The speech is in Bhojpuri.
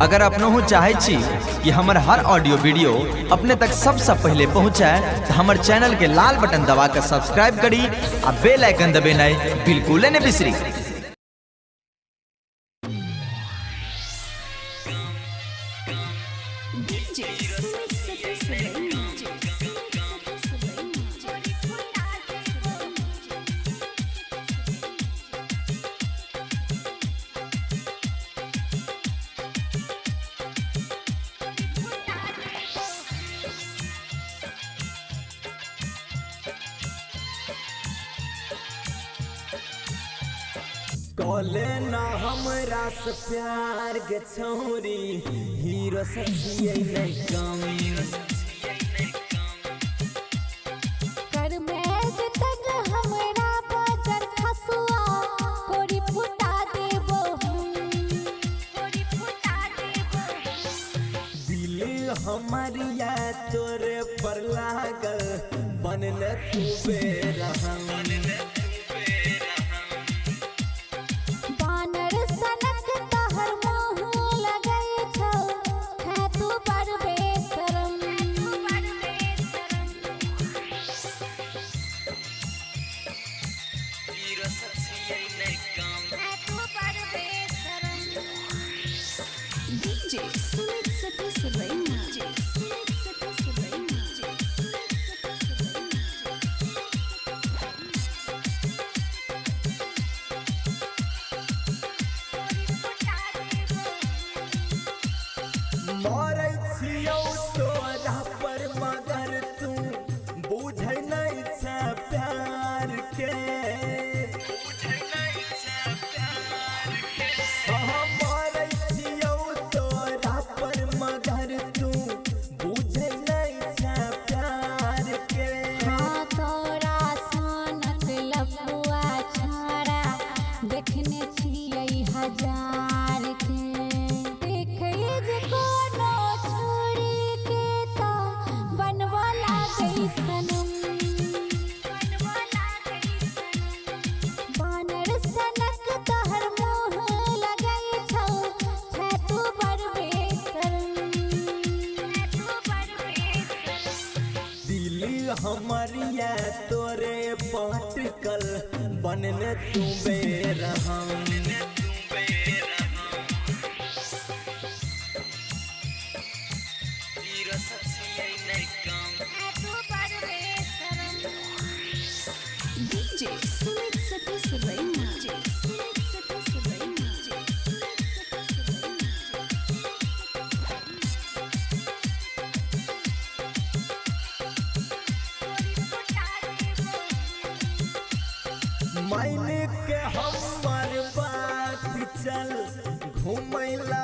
अगर अपनों चाहे छी कि हमार हर ऑडियो वीडियो अपने तक सबसे पहले पहुंचाए तो हमार चैनल के लाल बटन दबा कर सब्सक्राइब करी और बेल आइकन दबाना बिल्कुल न बिसरी। कोले ना हमरा से प्यार के छोरी हीरो सचिए नहीं कम कर में तक हमरा बजर खसुआ कोरी फुटा देबो कोरी फुटा देबो दिल हमारिया तोरे पर लागल बनले तू बेरहम मरै छियौ तोरा पर मगर तू बुझै नहीं छै प्यार के मरै छियौ तोरा पर मगर तू बुझै नहीं छै प्यार के तोरा सोनक लफुआ छाड़ा देखने छियै हजार के हमारिया तोरे पटकल बनने तू बेरहम मैंने के हमर बात चल घूमैला